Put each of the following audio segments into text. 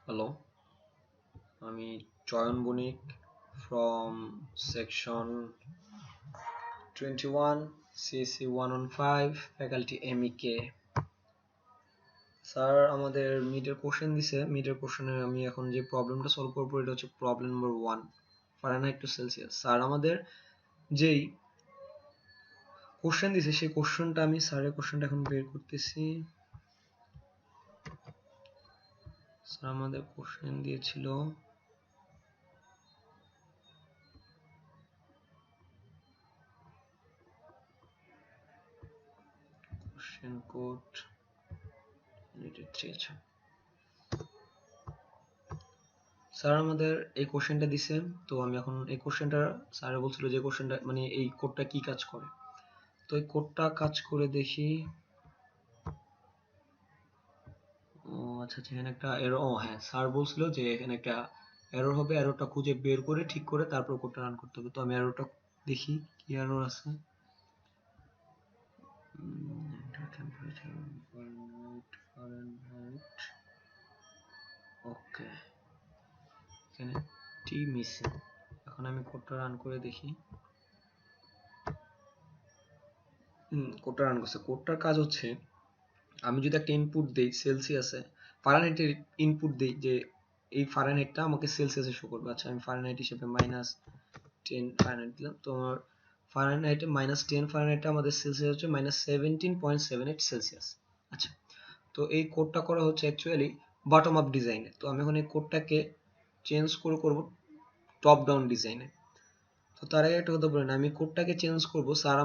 Hello, আমি চয়ন বণিক from section 21 CC 115 faculty MEK. Sir আমাদের মিডের কোশ্চেন দিছে। মিডের কোশ্চেনে আমি এখন যে প্রবলেমটা সলভ করবো এটা হচ্ছে problem number 1, Fahrenheit to Celsius. Sir আমাদের যেই কোশ্চেন দিছে সেই কোশ্চেনটা আমি স্যারের কোশ্চেনটা এখন বের করতেছি। স্যার আমাদের কোশ্চেন দিয়েছিল কোশ্চেন কোড ইউনিট 3। আচ্ছা স্যার আমাদের এই কোশ্চেনটা দিছে, তো আমি এখন এই কোশ্চেনটা স্যার বলছিল যে কোশ্চেনটা মানে এই কোডটা কি কাজ করে, তো এই কোডটা কাজ করে দেখি। ও আচ্ছা আচ্ছা, এখানে একটা এরর। ও হ্যাঁ, স্যার বলছিল যে এখানে একটা এরর হবে, এররটা খুঁজে বের করে ঠিক করে তারপর কোডটা রান করতে হবে। তো আমি এররটা দেখি কি এরর আছে। ওকে, এখানে টি মিসিং। এখন আমি কোডটা রান করে দেখি। কোডটা রান করছে। কোডটার কাজ হচ্ছে আমি যদি একটা ইনপুট দেই সেলসিয়াসে, ফারেনহাইটের ইনপুট দেই যে এই ফারেনহাইটটা আমাকে সেলসিয়াসে শো করবে। আচ্ছা আমি ফারেনহাইট হিসেবে -10 ফারেনহাইট দিলাম। তো আমার ফারেনহাইটে -10 ফারেনহাইটটা আমাদের সেলসিয়াস হচ্ছে -17.78 সেলসিয়াস। আচ্ছা, তো এই কোডটা করা হচ্ছে অ্যাকচুয়ালি বটম আপ ডিজাইনে। তো আমি এখন এই কোডটাকে চেঞ্জ করে করব টপ ডাউন ডিজাইনে। তো তার আগে একটা কথা বলেন, আমি কোডটাকে চেঞ্জ করব। স্যার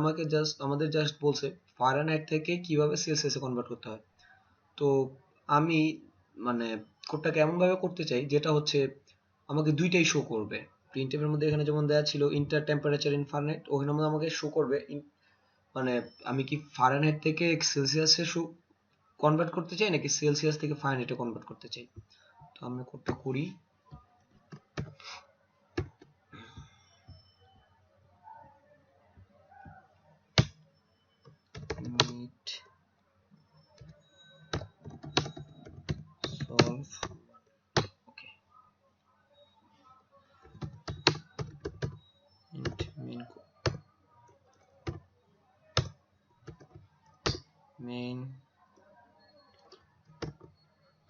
আমাদের জাস্ট বলছে ফারেনহাইট থেকে কিভাবে সেলসিয়াসে কনভার্ট করতে হয়। তো আমি মানে কোডটাকে এমন ভাবে করতে চাই যেটা হচ্ছে আমাকে দুইটাই শো করবে। প্রিন্টএফ এর মধ্যে এখানে যেমন দেওয়া ছিল ইন্টার টেম্পারেচার ইন ফারেনহাইট, ওখানে মধ্যে আমাকে শো করবে মানে আমি কি ফারেনহাইট থেকে সেলসিয়াসে কনভার্ট করতে চাই নাকি সেলসিয়াস থেকে ফারেনহাইটে কনভার্ট করতে চাই। তো আমরা কোডটা করি। মিট সলভ। ওকে, মেইন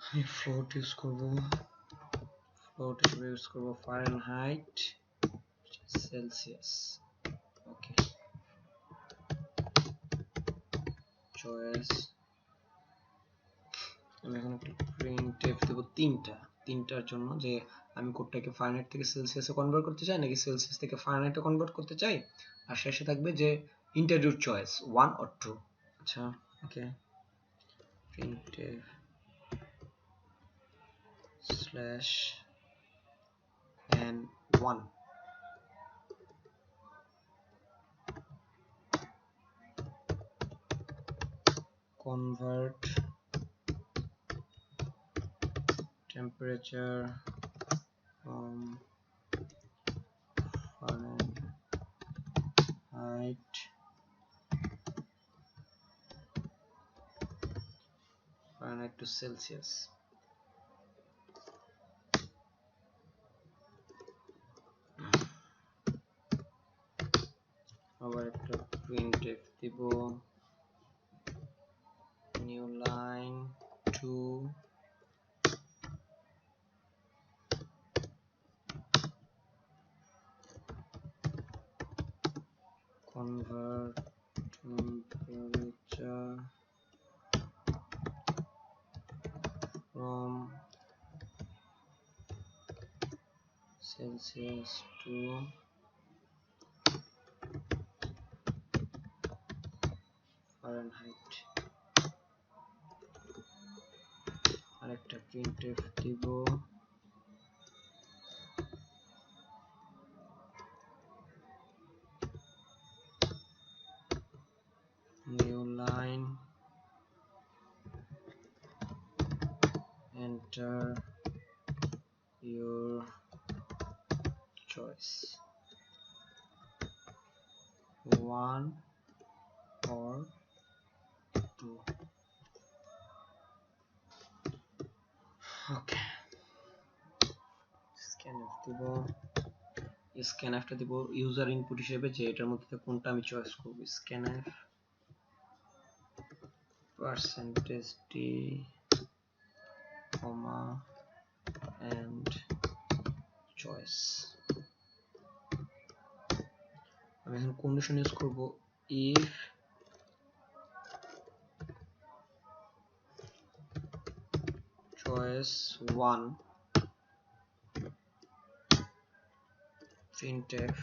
আমি ফ্লোট ইউজ করব। ফ্লোট হিসেবে ইউজ করব ফারেনহাইট সেলসিয়াস। Okay, choice. আমি এখন একটা প্রিন্টএফ দেব তিনটার জন্য, যে আমি কোডটাকে ফারেনহাইট থেকে সেলসিয়াসে কনভার্ট করতে চাই নাকি সেলসিয়াস থেকে ফারেনহাইটে কনভার্ট করতে চাই। আর শেষে থাকবে যে ইন্টারভিউ চয়েস 1 or 2। আচ্ছা okay, printf slash n1 convert temperature from Fahrenheit to Celsius. আবার একটা printf দিব, new line 2 convert temperature from Celsius to Fahrenheit. আরেকটা printf দিব, new line, enter your choice, 1 or 2. Okay, scanf দিব, scanfটা দিব user input হিসেবে, যে এটার মধ্যে কোনটা আমি চয়েস করব। scanf %d, and choice। আমি এখন কন্ডিশন ইউজ করব, if choice 1 printf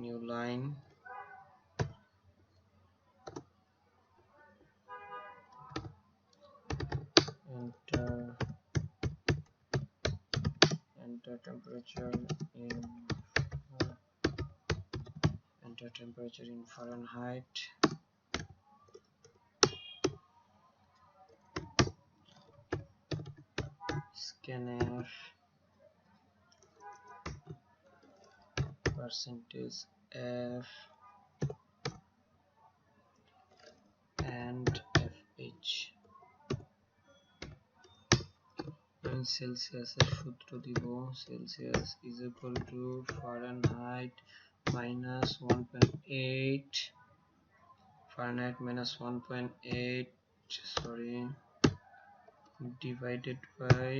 new line enter temperature in Fahrenheit, scanf %f and fh। আমি সেলসিয়াসের সূত্র দিব, Celsius is equal to Fahrenheit minus 1.8, Fahrenheit minus 1.8, sorry, divided by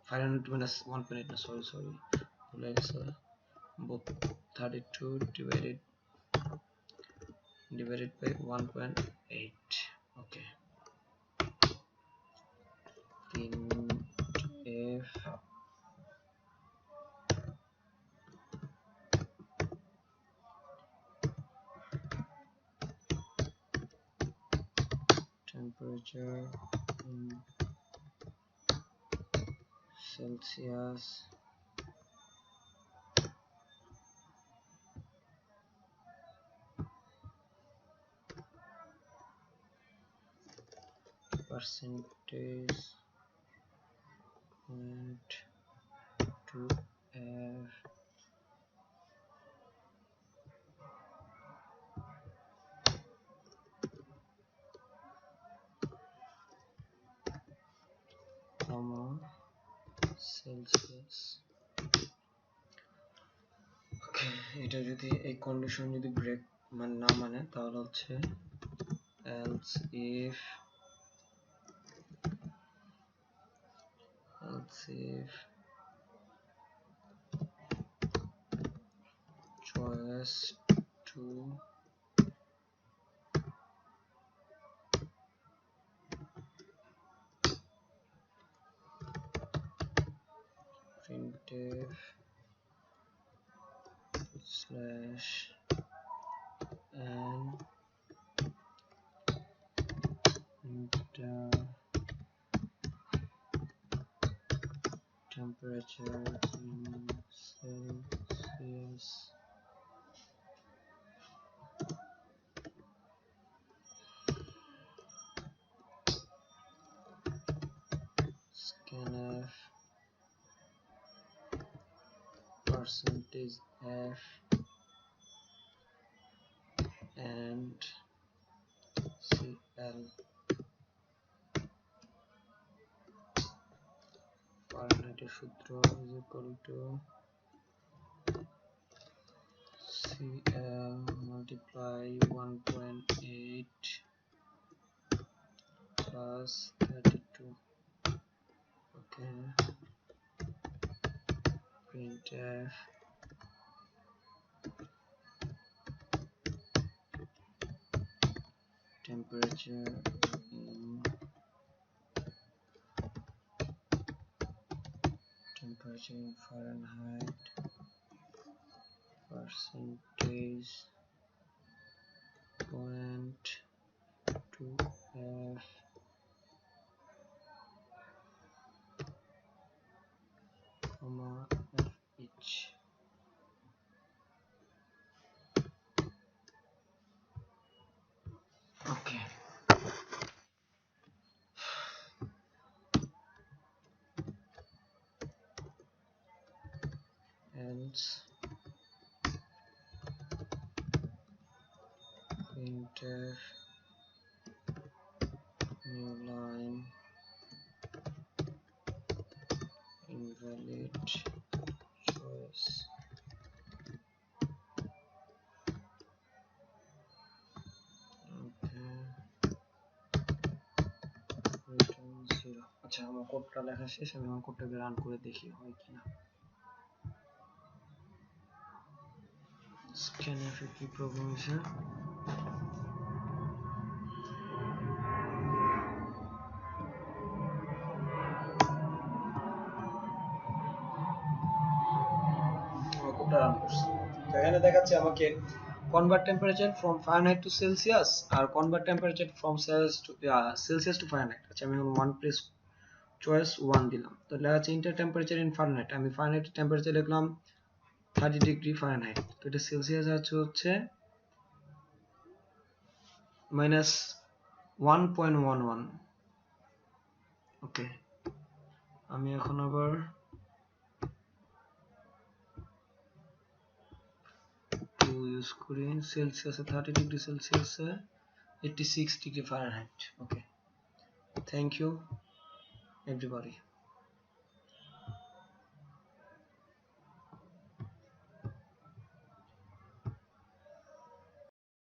Fahrenheit minus 1.8, no, sorry, ভুলে গেছে, 32 divided by 1.8, okay। printf temperature in Celsius percentage point to f comma Celsius। ওকে, এটা যদি এই condition যদি break না মানে, তাহলে হচ্ছে else if choice 2 printf slash n enter temperature in Celsius scanf %f and cl। ফারেনহাইটের সূত্র is equal to CL multiply 1.8 plus 32, okay। printf temperature in Fahrenheit percentage point to f comma fh। okay, else printf new line valid choice. return 0. আচ্ছা আমার কোডটা লেখা শেষ, আমি আমার কোডটাকে run করে দেখি হয় কিনা। scanf কি প্রবলেম আছে? কোডটা রান করছি, তো এখানে দেখাচ্ছে আমাকে convert temperature from Fahrenheit to Celsius R convert temperature from Celsius to Fahrenheit। আচ্ছা আমি ওয়ান প্রেস চয়েস 1 দিলাম, তো লেখা আছে ইন্টার টেম্পারেচার ইন ফারেনহাইট, আমি ফারেনহাইট টেম্পারেচার লিখলাম 30 ডিগ্রি ফারেনহাইট, তো এটা সেলসিয়াস হচ্ছে -1.11। ওকে, আমি এখন আবার ইউজ করি সেলসিয়াসে 30 ডিগ্রি সেলসিয়াসে 86 degree Fahrenheit. Okay, thank you everybody।